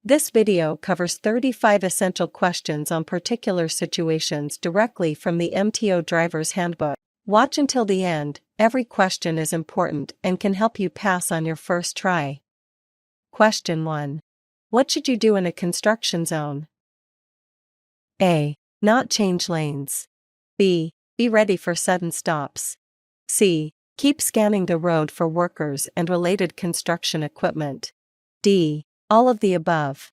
This video covers 35 essential questions on particular situations directly from the MTO Driver's Handbook. Watch until the end. Every question is important and can help you pass on your first try. Question 1. What should you do in a construction zone? A. Not change lanes. B. Be ready for sudden stops. C. Keep scanning the road for workers and related construction equipment. D. All of the above.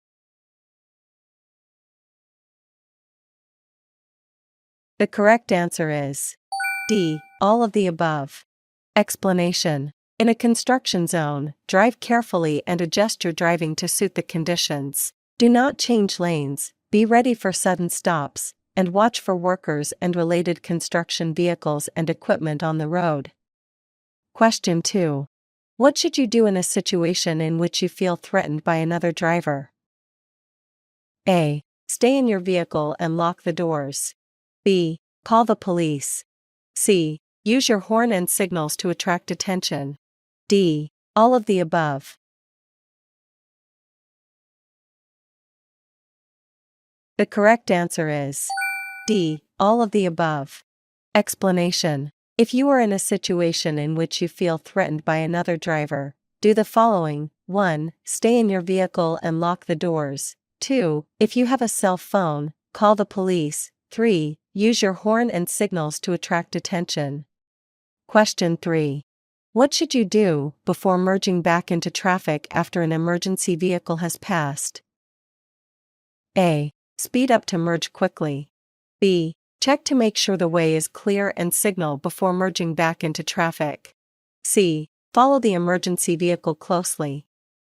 The correct answer is D. All of the above. Explanation. In a construction zone, drive carefully and adjust your driving to suit the conditions. Do not change lanes, be ready for sudden stops, and watch for workers and related construction vehicles and equipment on the road. Question 2. What should you do in a situation in which you feel threatened by another driver? A. Stay in your vehicle and lock the doors. B. Call the police. C. Use your horn and signals to attract attention. D. All of the above. The correct answer is D. All of the above. Explanation. If you are in a situation in which you feel threatened by another driver, do the following. 1. Stay in your vehicle and lock the doors. 2. If you have a cell phone, call the police. 3. Use your horn and signals to attract attention. Question 3. What should you do before merging back into traffic after an emergency vehicle has passed? A. Speed up to merge quickly. B. Check to make sure the way is clear and signal before merging back into traffic. C. Follow the emergency vehicle closely.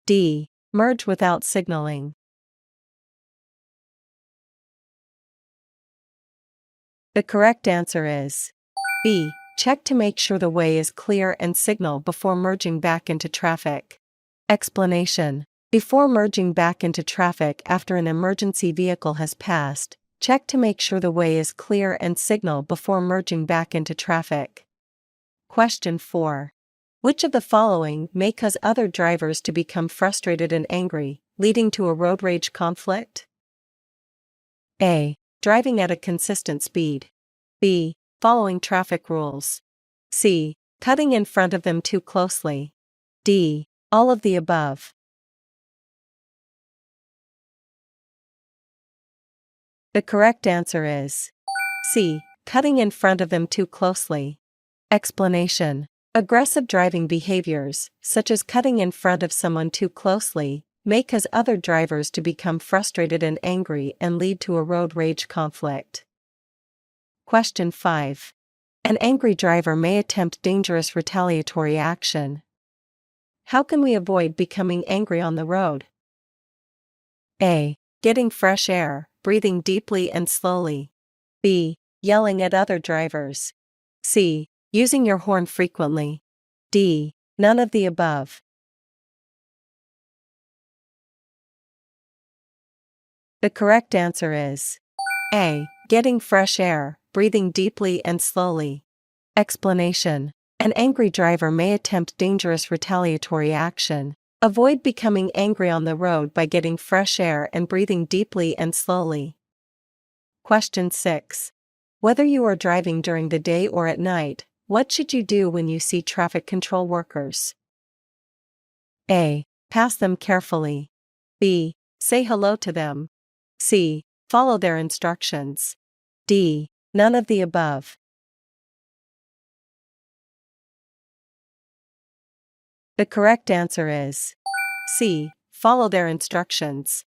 D. Merge without signaling. The correct answer is B. Check to make sure the way is clear and signal before merging back into traffic. Explanation. Before merging back into traffic after an emergency vehicle has passed, check to make sure the way is clear and signal before merging back into traffic. Question 4. Which of the following may cause other drivers to become frustrated and angry, leading to a road rage conflict? A. Driving at a consistent speed. B. Following traffic rules. C. Cutting in front of them too closely. D. All of the above. The correct answer is C. Cutting in front of them too closely. Explanation. Aggressive driving behaviors, such as cutting in front of someone too closely, may cause other drivers to become frustrated and angry and lead to a road rage conflict. Question 5. An angry driver may attempt dangerous retaliatory action. How can we avoid becoming angry on the road? A. Getting fresh air, breathing deeply and slowly. B. Yelling at other drivers. C. Using your horn frequently. D. None of the above. The correct answer is A. Getting fresh air, breathing deeply and slowly. Explanation. An angry driver may attempt dangerous retaliatory action. Avoid becoming angry on the road by getting fresh air and breathing deeply and slowly. Question 6. Whether you are driving during the day or at night, what should you do when you see traffic control workers? A. Pass them carefully. B. Say hello to them. C. Follow their instructions. D. None of the above. The correct answer is C. Follow their instructions.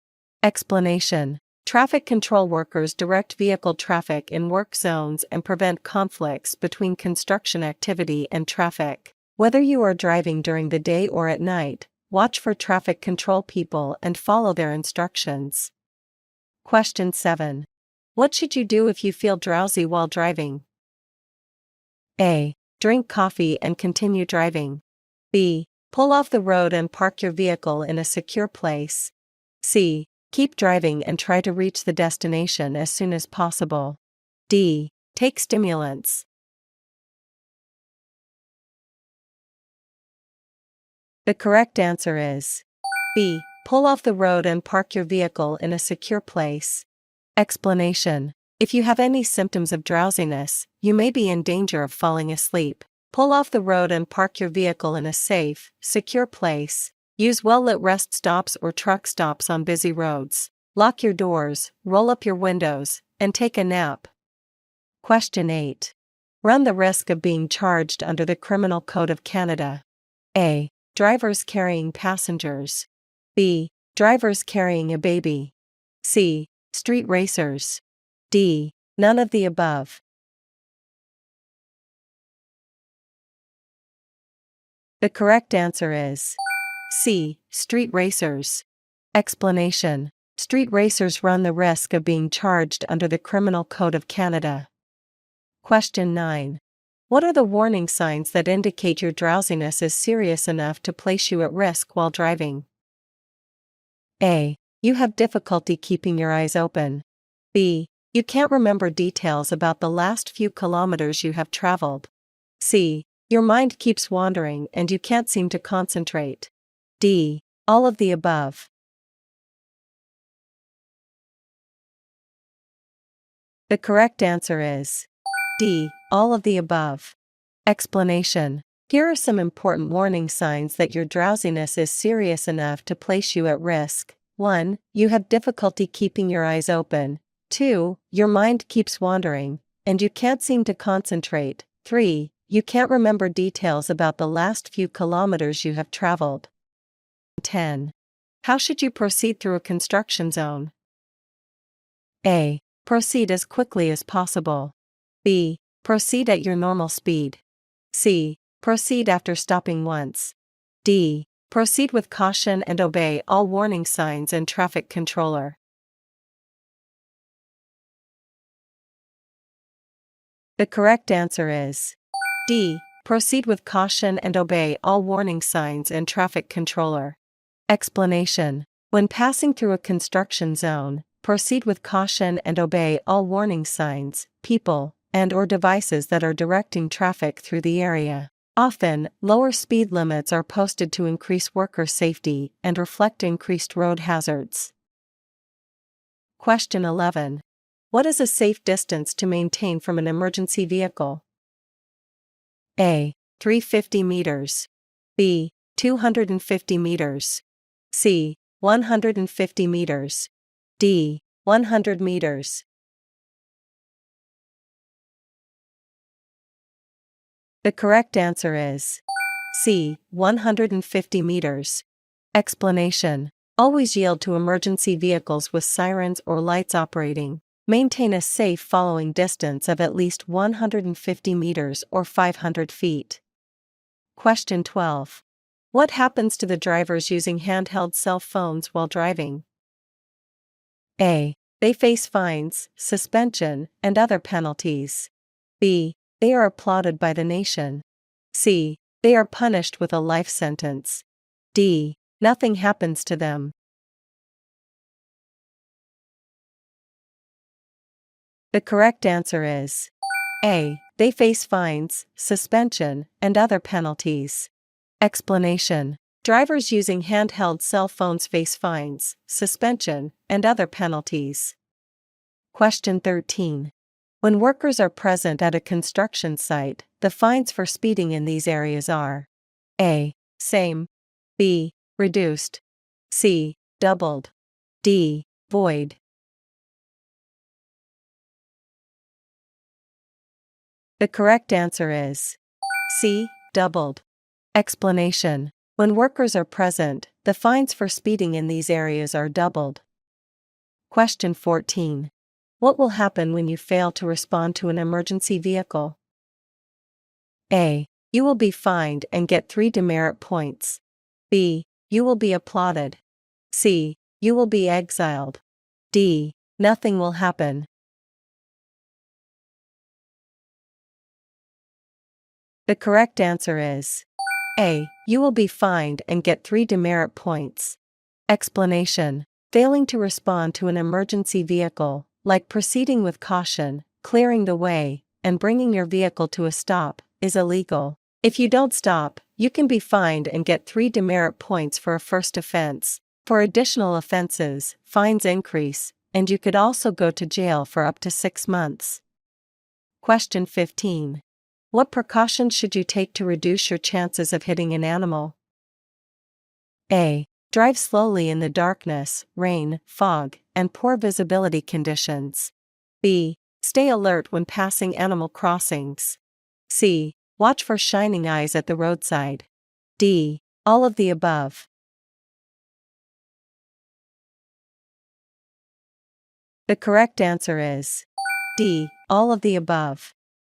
Explanation. Traffic control workers direct vehicle traffic in work zones and prevent conflicts between construction activity and traffic. Whether you are driving during the day or at night, watch for traffic control people and follow their instructions. Question 7. What should you do if you feel drowsy while driving? A. Drink coffee and continue driving. B. Pull off the road and park your vehicle in a secure place. C. Keep driving and try to reach the destination as soon as possible. D. Take stimulants. The correct answer is B. Pull off the road and park your vehicle in a secure place. Explanation. If you have any symptoms of drowsiness, you may be in danger of falling asleep. Pull off the road and park your vehicle in a safe, secure place. Use well-lit rest stops or truck stops on busy roads. Lock your doors, roll up your windows, and take a nap. Question 8. Run the risk of being charged under the Criminal Code of Canada. A. Drivers carrying passengers. B. Drivers carrying a baby. C. Street racers. D. None of the above. The correct answer is C. Street racers. Explanation. Street racers run the risk of being charged under the Criminal Code of Canada. Question 9. What are the warning signs that indicate your drowsiness is serious enough to place you at risk while driving? A. You have difficulty keeping your eyes open. B. You can't remember details about the last few kilometers you have traveled. C. Your mind keeps wandering and you can't seem to concentrate. D. All of the above. The correct answer is D. All of the above. Explanation. Here are some important warning signs that your drowsiness is serious enough to place you at risk. 1. You have difficulty keeping your eyes open. 2. Your mind keeps wandering, and you can't seem to concentrate. 3. You can't remember details about the last few kilometers you have traveled. 10. How should you proceed through a construction zone? A. Proceed as quickly as possible. B. Proceed at your normal speed. C. Proceed after stopping once. D. Proceed with caution and obey all warning signs and traffic controller. The correct answer is D. Proceed with caution and obey all warning signs and traffic controller. Explanation. When passing through a construction zone, proceed with caution and obey all warning signs, people, and/or devices that are directing traffic through the area. Often, lower speed limits are posted to increase worker safety and reflect increased road hazards. Question 11. What is a safe distance to maintain from an emergency vehicle? A. 350 meters. B. 250 meters. C. 150 meters. D. 100 meters. The correct answer is C. 150 meters. Explanation. Always yield to emergency vehicles with sirens or lights operating. Maintain a safe following distance of at least 150 meters or 500 feet. Question 12. What happens to the drivers using handheld cell phones while driving? A. They face fines, suspension, and other penalties. B. They are applauded by the nation. C. They are punished with a life sentence. D. Nothing happens to them. The correct answer is A. They face fines, suspension, and other penalties. Explanation. Drivers using handheld cell phones face fines, suspension, and other penalties. Question 13. When workers are present at a construction site, the fines for speeding in these areas are A. Same. B. Reduced. C. Doubled. D. Void. The correct answer is C. Doubled. Explanation. When workers are present, the fines for speeding in these areas are doubled. Question 14. What will happen when you fail to respond to an emergency vehicle? A. You will be fined and get 3 demerit points. B. You will be applauded. C. You will be exiled. D. Nothing will happen. The correct answer is A. You will be fined and get 3 demerit points. Explanation. Failing to respond to an emergency vehicle, like proceeding with caution, clearing the way, and bringing your vehicle to a stop, is illegal. If you don't stop, you can be fined and get 3 demerit points for a first offense. For additional offenses, fines increase, and you could also go to jail for up to 6 months. Question 15. What precautions should you take to reduce your chances of hitting an animal? A. Drive slowly in the darkness, rain, fog, and poor visibility conditions. B. Stay alert when passing animal crossings. C. Watch for shining eyes at the roadside. D. All of the above. The correct answer is D. All of the above.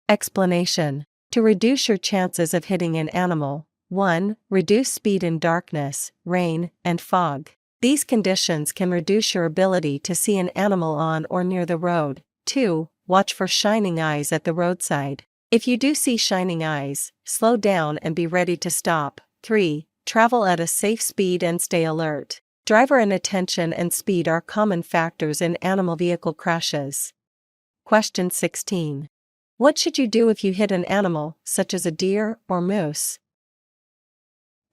Explanation. To reduce your chances of hitting an animal, 1. Reduce speed in darkness, rain, and fog. These conditions can reduce your ability to see an animal on or near the road. 2. Watch for shining eyes at the roadside. If you do see shining eyes, slow down and be ready to stop. 3. Travel at a safe speed and stay alert. Driver inattention and speed are common factors in animal vehicle crashes. Question 16. What should you do if you hit an animal, such as a deer or moose?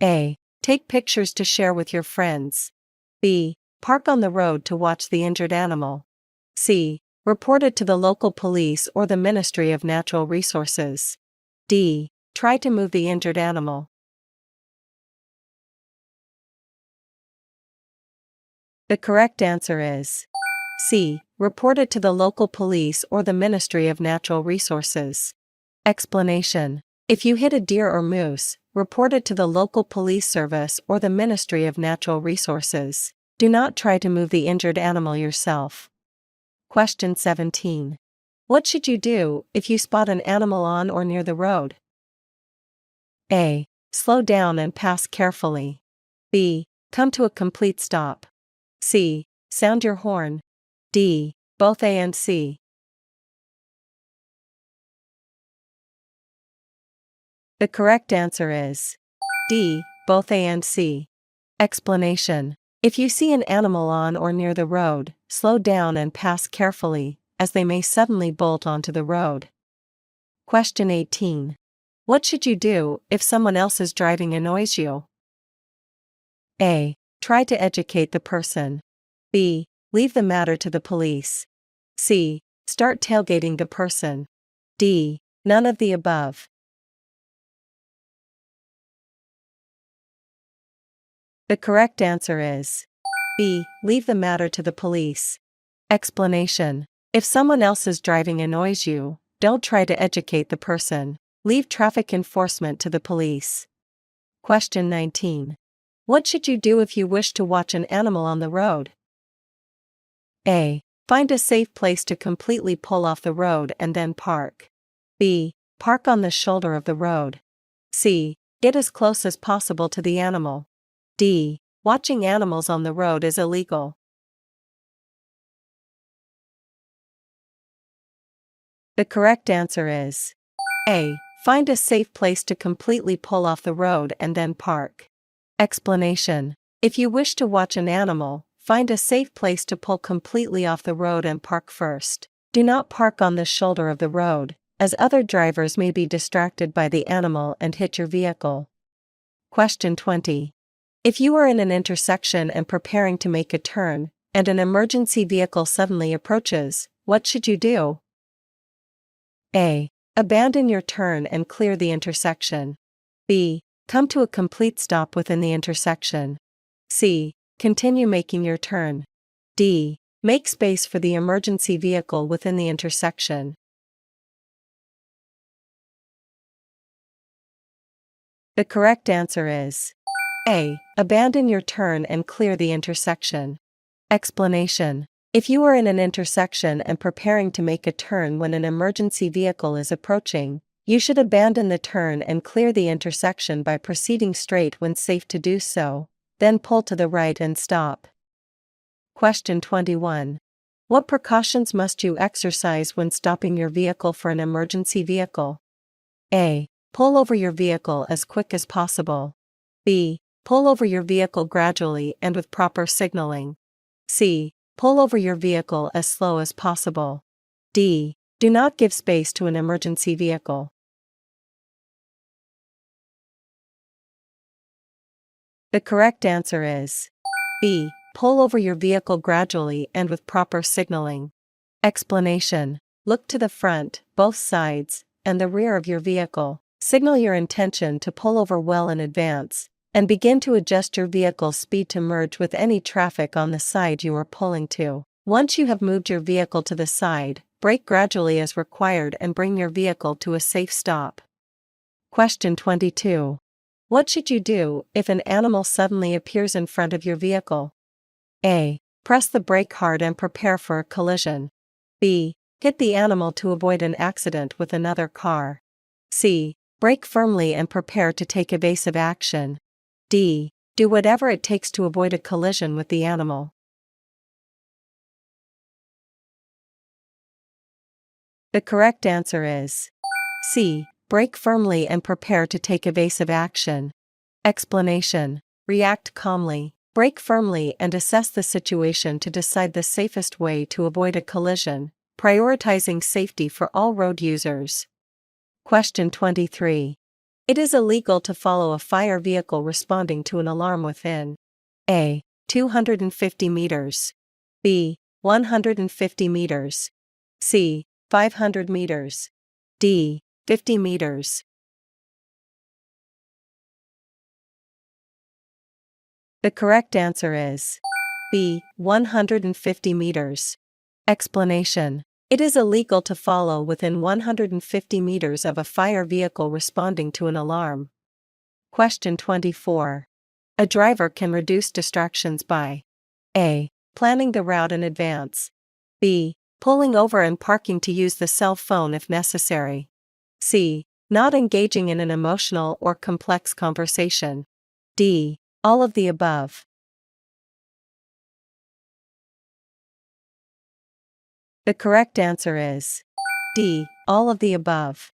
A. Take pictures to share with your friends. B. Park on the road to watch the injured animal. C. Report it to the local police or the Ministry of Natural Resources. D. Try to move the injured animal. The correct answer is C. Report it to the local police or the Ministry of Natural Resources. Explanation. If you hit a deer or moose, report it to the local police service or the Ministry of Natural Resources. Do not try to move the injured animal yourself. Question 17. What should you do if you spot an animal on or near the road? A. Slow down and pass carefully. B. Come to a complete stop. C. Sound your horn. D. Both A and C. The correct answer is D. Both A and C. Explanation. If you see an animal on or near the road, slow down and pass carefully, as they may suddenly bolt onto the road. Question 18. What should you do if someone else's driving annoys you? A. Try to educate the person. B. Leave the matter to the police. C. Start tailgating the person. D. None of the above. The correct answer is B. Leave the matter to the police. Explanation. If someone else's driving annoys you, don't try to educate the person. Leave traffic enforcement to the police. Question 19. What should you do if you wish to watch an animal on the road? A. Find a safe place to completely pull off the road and then park. B. Park on the shoulder of the road. C. Get as close as possible to the animal. D. Watching animals on the road is illegal. The correct answer is A. Find a safe place to completely pull off the road and then park. Explanation. If you wish to watch an animal, find a safe place to pull completely off the road and park first. Do not park on the shoulder of the road, as other drivers may be distracted by the animal and hit your vehicle. Question 20. If you are in an intersection and preparing to make a turn, and an emergency vehicle suddenly approaches, what should you do? A. Abandon your turn and clear the intersection. B. Come to a complete stop within the intersection. C. Continue making your turn. D. Make space for the emergency vehicle within the intersection. The correct answer is A. Abandon your turn and clear the intersection. Explanation. If you are in an intersection and preparing to make a turn when an emergency vehicle is approaching, you should abandon the turn and clear the intersection by proceeding straight when safe to do so, then pull to the right and stop. Question 21. What precautions must you exercise when stopping your vehicle for an emergency vehicle? A. Pull over your vehicle as quick as possible. B. Pull over your vehicle gradually and with proper signaling. C. Pull over your vehicle as slow as possible. D. Do not give space to an emergency vehicle. The correct answer is B. Pull over your vehicle gradually and with proper signaling. Explanation. Look to the front, both sides, and the rear of your vehicle. Signal your intention to pull over well in advance, and begin to adjust your vehicle's speed to merge with any traffic on the side you are pulling to. Once you have moved your vehicle to the side, brake gradually as required and bring your vehicle to a safe stop. Question 22. What should you do if an animal suddenly appears in front of your vehicle? A. Press the brake hard and prepare for a collision. B. Hit the animal to avoid an accident with another car. C. Brake firmly and prepare to take evasive action. D. Do whatever it takes to avoid a collision with the animal. The correct answer is C. Brake firmly and prepare to take evasive action. Explanation. React calmly. Brake firmly and assess the situation to decide the safest way to avoid a collision, prioritizing safety for all road users. Question 23. It is illegal to follow a fire vehicle responding to an alarm within A. 250 meters. B. 150 meters. C. 500 meters. D. 50 meters. The correct answer is B. 150 meters. Explanation. It is illegal to follow within 150 meters of a fire vehicle responding to an alarm. Question 24. A driver can reduce distractions by A. Planning the route in advance. B. Pulling over and parking to use the cell phone if necessary. C. Not engaging in an emotional or complex conversation. D. All of the above. The correct answer is D. All of the above.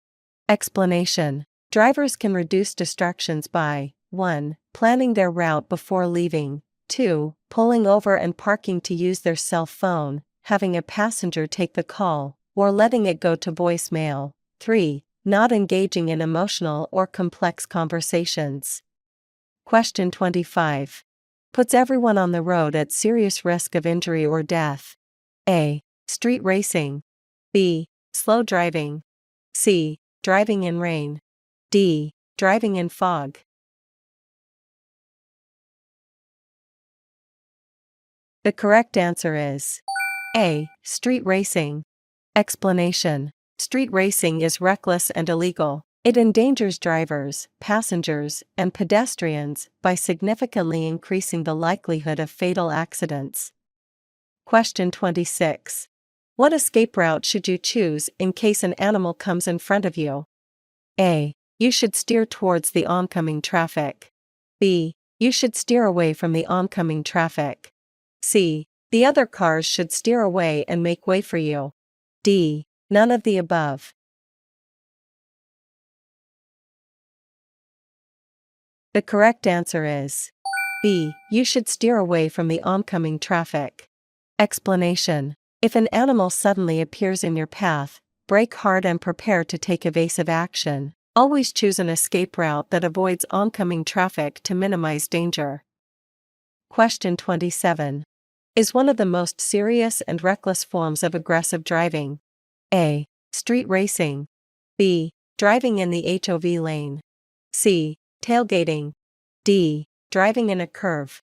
Explanation. Drivers can reduce distractions by 1. Planning their route before leaving. 2. Pulling over and parking to use their cell phone, having a passenger take the call, or letting it go to voicemail. 3. Not engaging in emotional or complex conversations. Question 25. Puts everyone on the road at serious risk of injury or death. A. Street racing. B. Slow driving. C. Driving in rain. D. Driving in fog. The correct answer is A. Street racing. Explanation. Street racing is reckless and illegal. It endangers drivers, passengers, and pedestrians by significantly increasing the likelihood of fatal accidents. Question 26. What escape route should you choose in case an animal comes in front of you? A. You should steer towards the oncoming traffic. B. You should steer away from the oncoming traffic. C. The other cars should steer away and make way for you. D. None of the above. The correct answer is B. You should steer away from the oncoming traffic. Explanation. If an animal suddenly appears in your path, brake hard and prepare to take evasive action. Always choose an escape route that avoids oncoming traffic to minimize danger. Question 27. Is one of the most serious and reckless forms of aggressive driving A. Street racing. B. Driving in the HOV lane. C. Tailgating. D. Driving in a curve.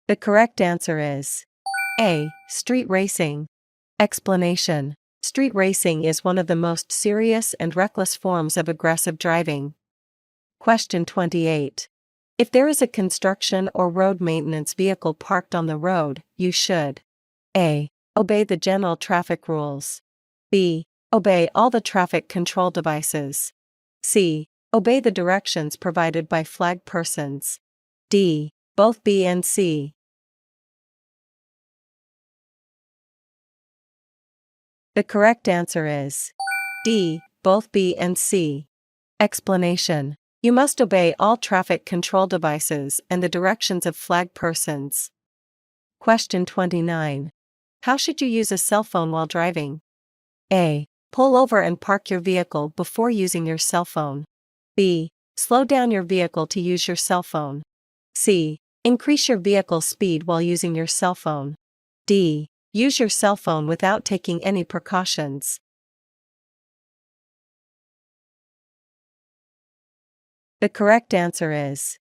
The correct answer is A. Street racing. Explanation. Street racing is one of the most serious and reckless forms of aggressive driving. Question 28. If there is a construction or road maintenance vehicle parked on the road, you should A. Obey the general traffic rules. B. Obey all the traffic control devices. C. Obey the directions provided by flag persons. D. Both B and C. The correct answer is D. Both B and C. Explanation. You must obey all traffic control devices and the directions of flag persons. Question 29. How should you use a cell phone while driving? A. Pull over and park your vehicle before using your cell phone. B. Slow down your vehicle to use your cell phone. C. Increase your vehicle's speed while using your cell phone. D. Use your cell phone without taking any precautions. The correct answer is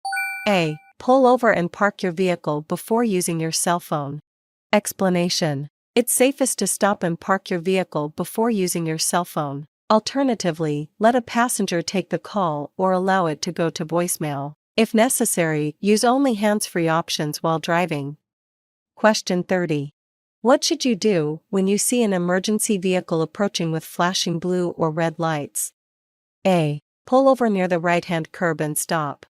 A. Pull over and park your vehicle before using your cell phone. Explanation. It's safest to stop and park your vehicle before using your cell phone. Alternatively, let a passenger take the call or allow it to go to voicemail. If necessary, use only hands-free options while driving. Question 30. What should you do when you see an emergency vehicle approaching with flashing blue or red lights? A. Pull over near the right-hand curb and stop.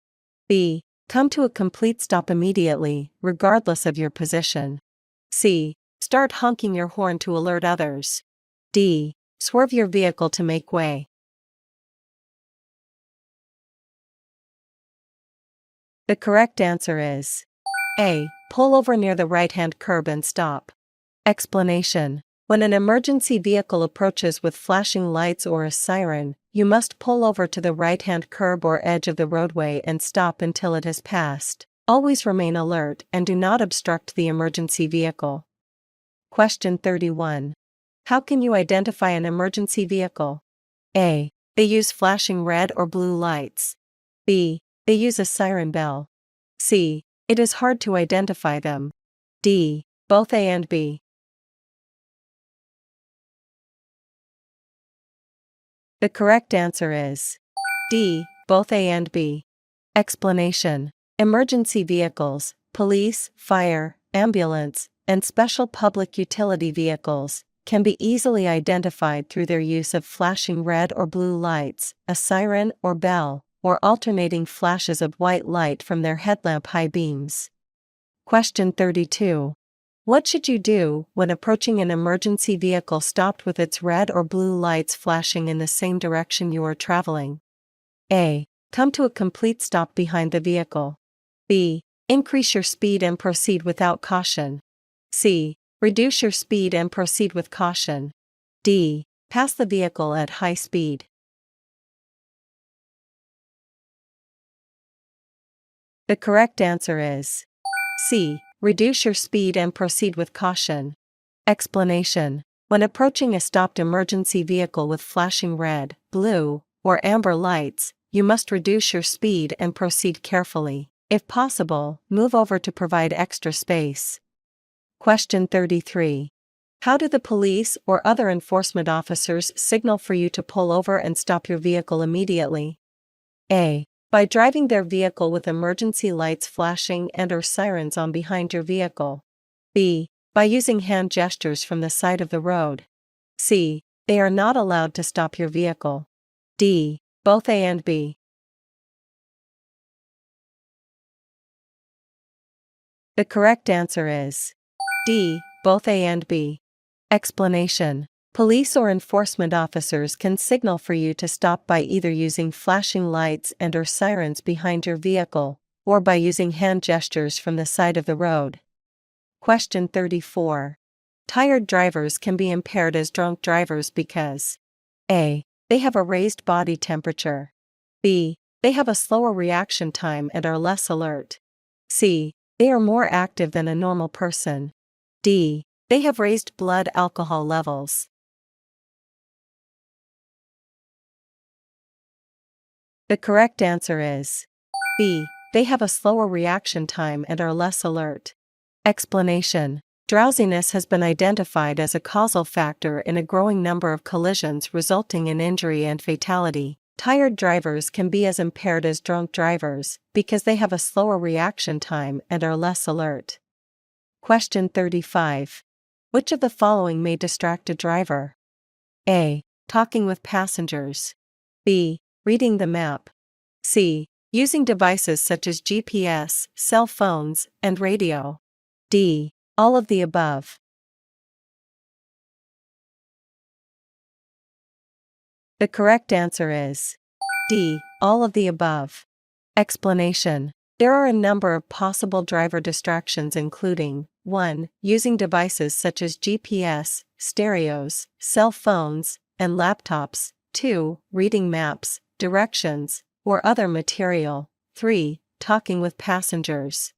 B. Come to a complete stop immediately, regardless of your position. C. Start honking your horn to alert others. D. Swerve your vehicle to make way. The correct answer is A. Pull over near the right-hand curb and stop. Explanation. When an emergency vehicle approaches with flashing lights or a siren, you must pull over to the right-hand curb or edge of the roadway and stop until it has passed. Always remain alert and do not obstruct the emergency vehicle. Question 31. How can you identify an emergency vehicle? A. They use flashing red or blue lights. B. They use a siren bell. C. It is hard to identify them. D. Both A and B. The correct answer is D. Both A and B. Explanation. Emergency vehicles, police, fire, ambulance, and special public utility vehicles, can be easily identified through their use of flashing red or blue lights, a siren or bell, or alternating flashes of white light from their headlamp high beams. Question 32. What should you do when approaching an emergency vehicle stopped with its red or blue lights flashing in the same direction you are traveling? A. Come to a complete stop behind the vehicle. B. Increase your speed and proceed without caution. C. Reduce your speed and proceed with caution. D. Pass the vehicle at high speed. The correct answer is C. Reduce your speed and proceed with caution. Explanation. When approaching a stopped emergency vehicle with flashing red, blue, or amber lights, you must reduce your speed and proceed carefully. If possible, move over to provide extra space. Question 33. How do the police or other enforcement officers signal for you to pull over and stop your vehicle immediately? A. By driving their vehicle with emergency lights flashing and/or sirens on behind your vehicle. B. By using hand gestures from the side of the road. C. They are not allowed to stop your vehicle. D. Both A and B. The correct answer is D. Both A and B. Explanation. Police or enforcement officers can signal for you to stop by either using flashing lights and/or sirens behind your vehicle, or by using hand gestures from the side of the road. Question 34. Tired drivers can be impaired as drunk drivers because A. They have a raised body temperature. B. They have a slower reaction time and are less alert. C. They are more active than a normal person. D. They have raised blood alcohol levels. The correct answer is B. They have a slower reaction time and are less alert. Explanation. Drowsiness has been identified as a causal factor in a growing number of collisions resulting in injury and fatality. Tired drivers can be as impaired as drunk drivers because they have a slower reaction time and are less alert. Question 35. Which of the following may distract a driver? A. Talking with passengers. B. Reading the map. C. Using devices such as GPS, cell phones, and radio. D. All of the above. The correct answer is D. All of the above. Explanation. There are a number of possible driver distractions including 1. Using devices such as GPS, stereos, cell phones, and laptops. 2. Reading maps, directions, or other material. 3. Talking with passengers.